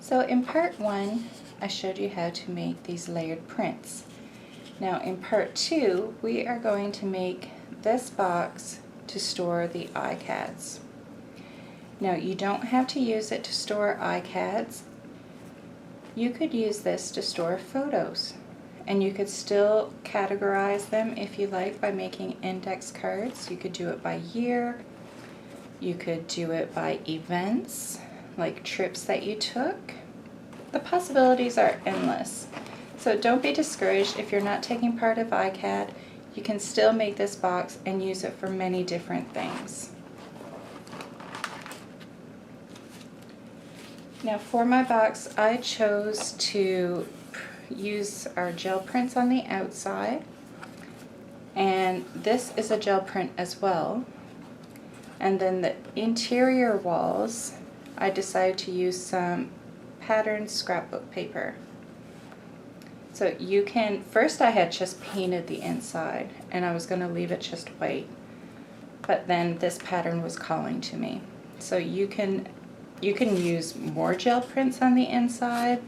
So in part 1, I showed you how to make these layered prints. Now in part 2, we are going to make this box to store the ICADS. Now you don't have to use it to store ICADS. You could use this to store photos, and you could still categorize them if you like by making index cards. You could do it by year, you could do it by events, like trips that you took. The possibilities are endless. So don't be discouraged if you're not taking part of ICAD. You can still make this box and use it for many different things. Now for my box, I chose to use our gel prints on the outside, and this is a gel print as well. And then the interior walls, I decided to use some patterned scrapbook paper. So you can, first I had just painted the inside and I was going to leave it just white, but then this pattern was calling to me. So you can use more gel prints on the inside,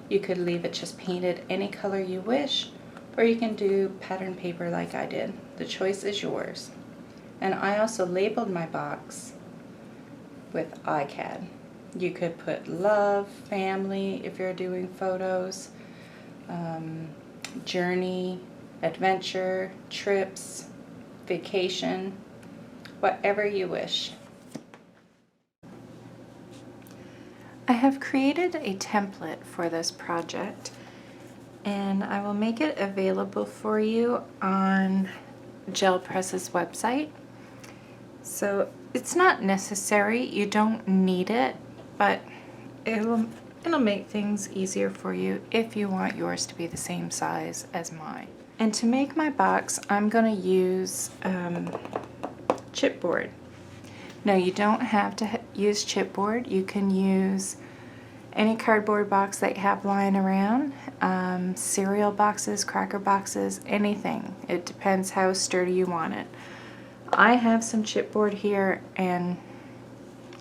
you could leave it just painted any color you wish, or you can do pattern paper like I did. The choice is yours. And I also labeled my box with ICAD. You could put love, family if you're doing photos, journey, adventure, trips, vacation, whatever you wish. I have created a template for this project, and I will make it available for you on GelPress's website. So it's not necessary, you don't need it, but it'll make things easier for you if you want yours to be the same size as mine. And to make my box, I'm going to use chipboard. Now you don't have to use chipboard. You can use any cardboard box that you have lying around, cereal boxes, cracker boxes, anything. It depends how sturdy you want it. I have some chipboard here and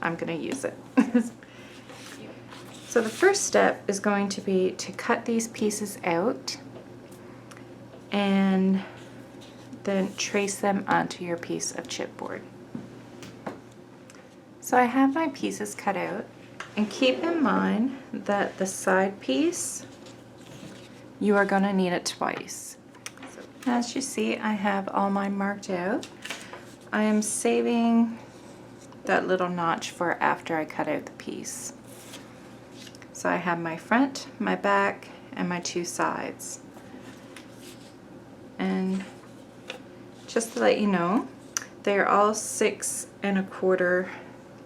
I'm going to use it. So the first step is going to be to cut these pieces out and then trace them onto your piece of chipboard. So I have my pieces cut out, and keep in mind that the side piece, you are going to need it twice. So as you see, I have all mine marked out. I am saving that little notch for after I cut out the piece. So I have my front, my back, and my two sides. And just to let you know, they're all 6 1/4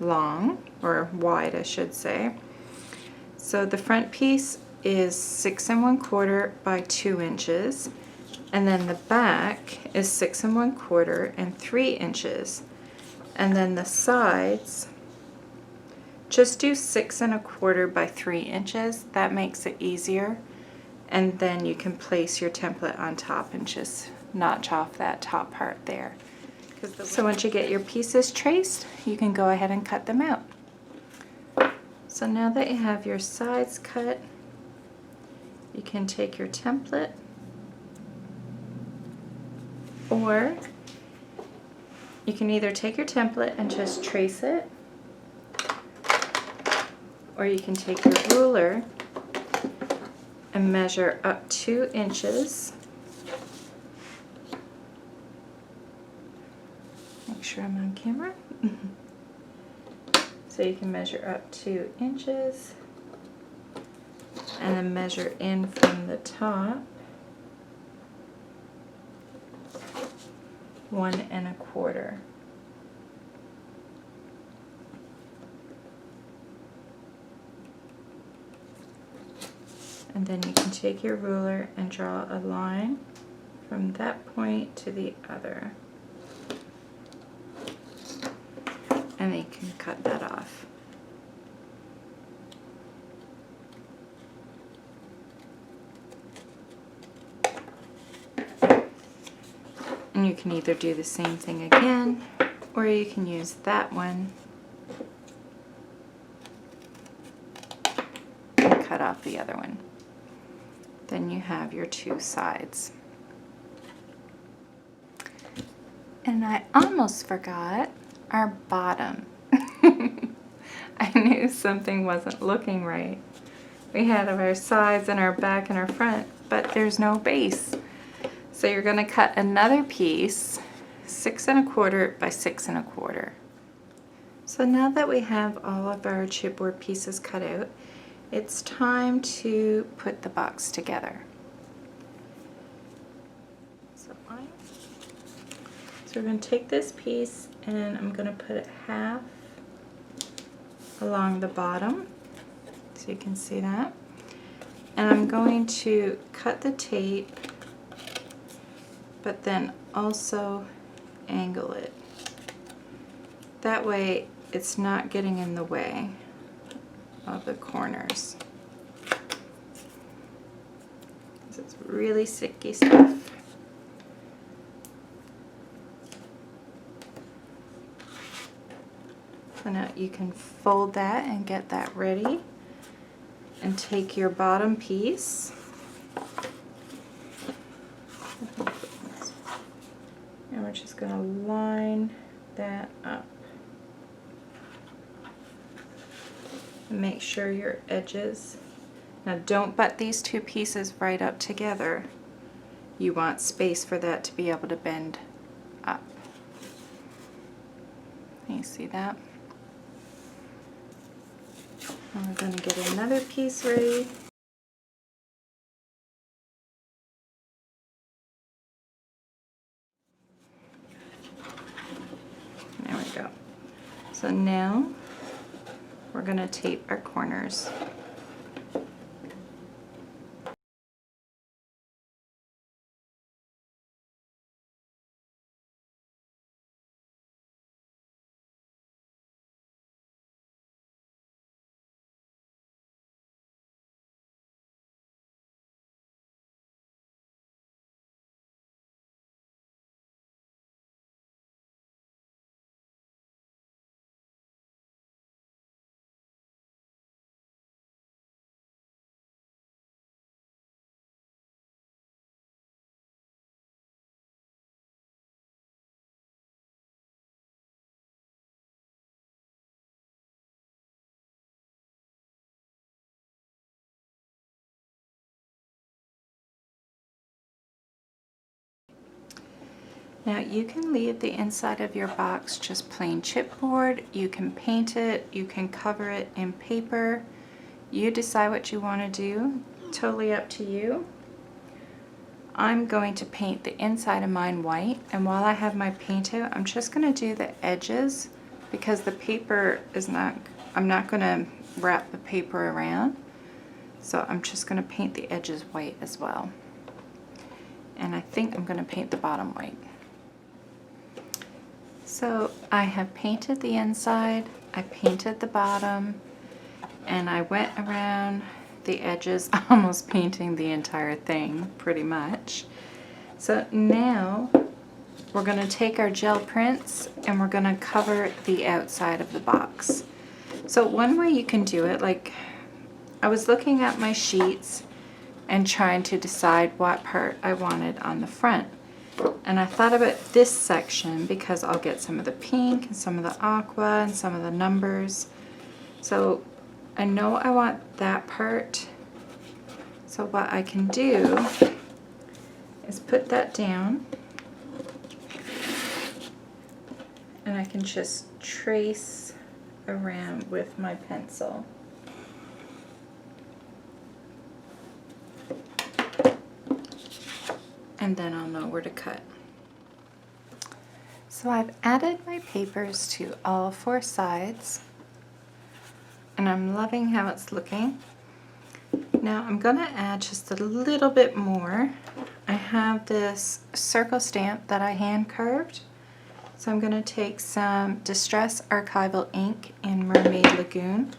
long, or wide I should say. So the front piece is 6 1/4 by 2 inches, and then the back is 6 1/4 and 3 inches. And then the sides, just do 6 1/4 by 3 inches. That makes it easier. And then you can place your template on top and just notch off that top part there. So once you get your pieces traced, you can go ahead and cut them out. So now that you have your sides cut, you can take your template, or you can either take your template and just trace it, or you can take your ruler and measure up 2 inches. Make sure I'm on camera. So you can measure up 2 inches and then measure in from the top 1 1/4. And then you can take your ruler and draw a line from that point to the other. And then you can cut that off. And you can either do the same thing again, or you can use that one and cut off the other one. Then you have your two sides. And I almost forgot our bottom. I knew something wasn't looking right. We had our sides and our back and our front, but there's no base. So you're going to cut another piece, 6 1/4 by 6 1/4. So now that we have all of our chipboard pieces cut out, it's time to put the box together. So we're going to take this piece and I'm going to put it half along the bottom, so you can see that. And I'm going to cut the tape, but then also angle it. That way it's not getting in the way of the corners. It's really sticky stuff. So now you can fold that and get that ready, and take your bottom piece and we're just going to line that up. And make sure your edges, now don't butt these two pieces right up together. You want space for that to be able to bend up. You see that? And we're going to get another piece ready. There we go. So now we're going to tape our corners. Now you can leave the inside of your box just plain chipboard, you can paint it, you can cover it in paper. You decide what you want to do, totally up to you. I'm going to paint the inside of mine white, and while I have my paint out, I'm just going to do the edges because the paper is not, I'm not going to wrap the paper around. So I'm just going to paint the edges white as well. And I think I'm going to paint the bottom white. So I have painted the inside, I painted the bottom, and I went around the edges, almost painting the entire thing, pretty much. So now we're going to take our gel prints and we're going to cover the outside of the box. So one way you can do it, like I was looking at my sheets and trying to decide what part I wanted on the front. And I thought about this section because I'll get some of the pink and some of the aqua and some of the numbers. So I know I want that part. So what I can do is put that down and I can just trace around with my pencil. And then I'll know where to cut. So I've added my papers to all 4 sides and I'm loving how it's looking. Now I'm going to add just a little bit more. I have this circle stamp that I hand carved. So I'm going to take some Distress Archival ink in Mermaid Lagoon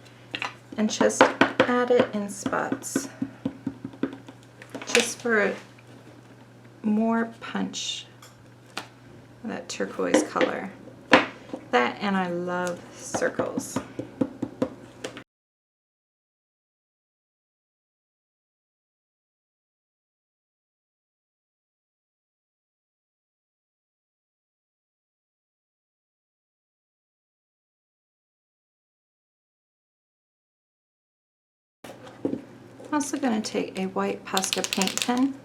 and just add it in spots. Just for more punch that turquoise color. That, and I love circles. I'm also going to take a white Posca paint pen,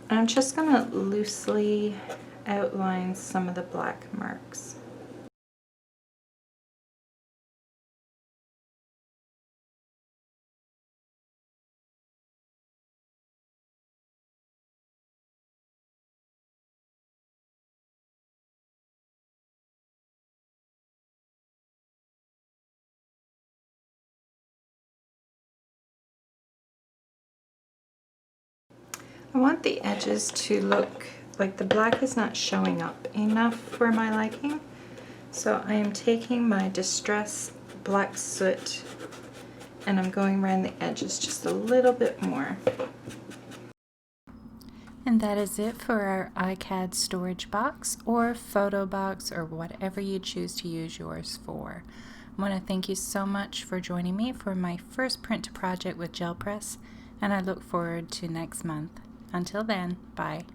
and I'm just going to loosely outline some of the black marks. I want the edges to look like the black is not showing up enough for my liking. So I am taking my Distress Black Soot and I'm going around the edges just a little bit more. And that is it for our ICADS storage box or photo box or whatever you choose to use yours for. I want to thank you so much for joining me for my first print project with gel press, and I look forward to next month. Until then, bye.